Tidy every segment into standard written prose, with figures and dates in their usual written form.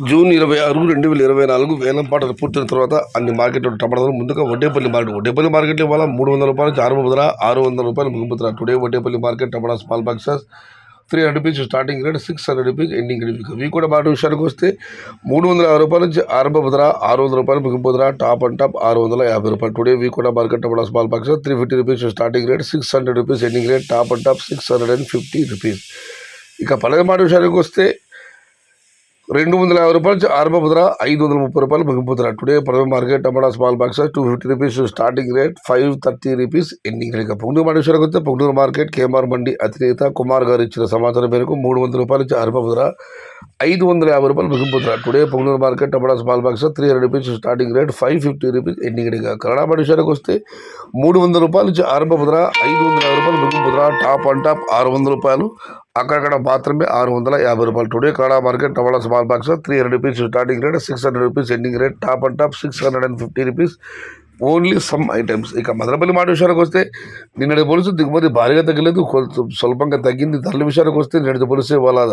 June 26, 2024 వేలంపాటలు పూర్తయిన తర్వాత అన్ని మార్కెట్లో టమాటాలు ముందుగా వడ్డేపల్లి మార్కెట్లో ఇవాళ ₹300 నుంచి ఆరంభ ధర, ₹600 ముగింపు ధర. Today Vaddepalli market tomato small boxes ₹300 starting rate, ₹600 ending rate. ఇవి కూడా మాట విషయానికి వస్తే ₹360 నుంచి ఆరంభ ధర, ₹600 ముగింపు ధర. Top and top ₹650. Today V Kota market tomato small boxes ₹350 starting rate, ₹600 ending rate. Top and top ₹650. ఇక పల్లె మాట విషయానికి వస్తే ₹250 నుంచి ఆరంభ ధర, ₹530 ముగింపు ధర. Today private market tomato small boxes ₹250 starting rate, ₹530 ending rate. Punganur market విషయానికి వస్తే పొంగనూరు మార్కెట్ కేఎంఆర్ మండి అధినేత కుమార్ గారు ఇచ్చిన సమాచారం మేరకు ₹300 నుంచి ఆరంభ ధర, ₹550 ముగింపు ధర. Today Punganur market tomato small boxes ₹300 starting rate, ₹550 ending rate. Kannada market విషయానికి వస్తే ₹300 నుంచి ఆరంభ ధర, ₹550 ముగింపు ధర. టాప్ అండ్ టాప్ ₹600, అక్కడక్కడ మాత్రమే ₹650. Today Kannada market tomato small box ₹300 starting rate, ₹600 ending rate. Top and top ₹650 only some items. ఇక మదనపల్లి మాట విషయానికి వస్తే నిన్నటి పోలిసి దిగుమతి భారీగా తగ్గలేదు, స్వల్పంగా తగ్గింది. ధరల విషయానికి వస్తే నిన్నటి పోలిసి వాళ్ళ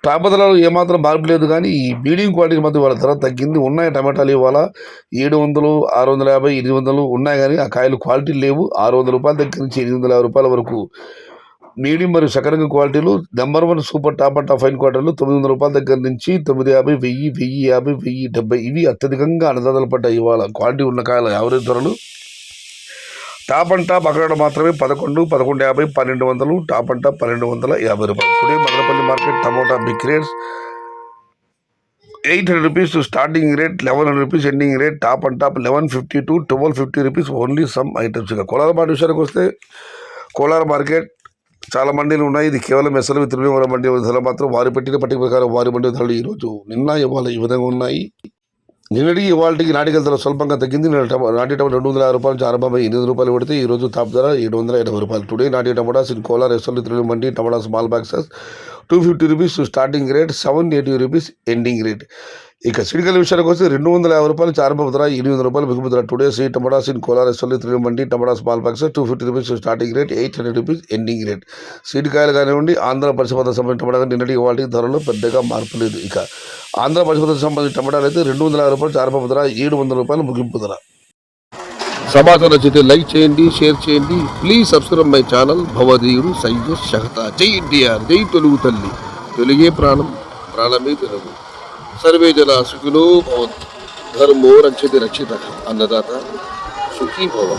టాప్ ధరలు ఏమాత్రం మార్పు లేదు, కానీ ఈ మీడియం క్వాలిటీ మధ్య వాళ్ళ ధర తగ్గింది. ఉన్నాయి టమాటాలు ఇవాళ 700, 650, 800 ఉన్నాయి, కానీ ఆ కాయలు క్వాలిటీ లేవు. ₹600 దగ్గర నుంచి ₹850 వరకు మీడియం మరియు సకరంగ క్వాలిటీలు. Number 1 super top and top fine క్వాలిటీలు ₹900 దగ్గర నుంచి ₹950, 1000, 1050, 1070 ఇవి అత్యధికంగా అన్నదాతలు పడ్డాయి. ఇవాళ క్వాలిటీ ఉన్న కాయల యావరేజ్ ధరలు టాప్ అండ్ టాప్ అక్కడ మాత్రమే 11, 1150, 1200. Top and top ₹1250. Today Madanapalle market tomato big rates ₹800 starting rate, ₹1100 ending rate. Top and top ₹1150 to ₹1250 only some items. ఇక కోలార్ మార్కెట్ విషయానికి వస్తే కోలార్ మార్కెట్ చాలా మండీలు ఉన్నాయి. ఇది కేవలం ఎస్ఎల్వి తిరుమల మండీ ధరలు మాత్రం వారు పెట్టిన పట్టిక ప్రకారం వారి మండీ ధరలు ఈరోజు నిన్న ఇవాళ ఈ విధంగా ఉన్నాయి. నిన్నటికి ఇవాళకి నాటికల ధర స్వల్పంగా తగ్గింది. నాటి టమాటా ₹260 నుంచి ఆరంభమై ₹800 పడితే ఈరోజు టాప్ ధర ₹780. టుడే నాటి tomatoes in Kolar SLV Tirumala mandi tomato small boxes ₹250 starting rate, ₹780 ending rate. ఇక సిడికల విషయానికి వస్తే ₹250 నుంచి ఆరంభ ధర, ₹800 ముగింపు ధర. Today see tomatoes in Kolar SLV Tirumala mandi tomato small boxes ₹250 starting rate, ₹800 ending rate. సీడికాయలు కానివ్వండి, ఆంధ్ర పరిశుభ్రత సంబంధించిన టమాటా నిన్నటి వాటి ధరలో పెద్దగా మార్పు లేదు. ఇక ఆంధ్ర పరిశుభ్రత సంబంధించిన టమాటాలు అయితే ₹250 నుంచి ఆరంభ ధర, ₹700 ముగింపు ధర. సమాచారం నచ్చితే లైక్ చేయండి, షేర్ చేయండి. Please subscribe my channel. భవదీయుడు సయ్యద్ షహతా. జై ఎన్టీఆర్, జై తెలుగు తల్లి. తెలుగే ప్రాణం, ప్రాణమే తెలుగు. సర్వే జన సుఖినో భవంతు. ధర్మో రక్షతి రక్షిత. అన్నదాత సుఖీ భవ.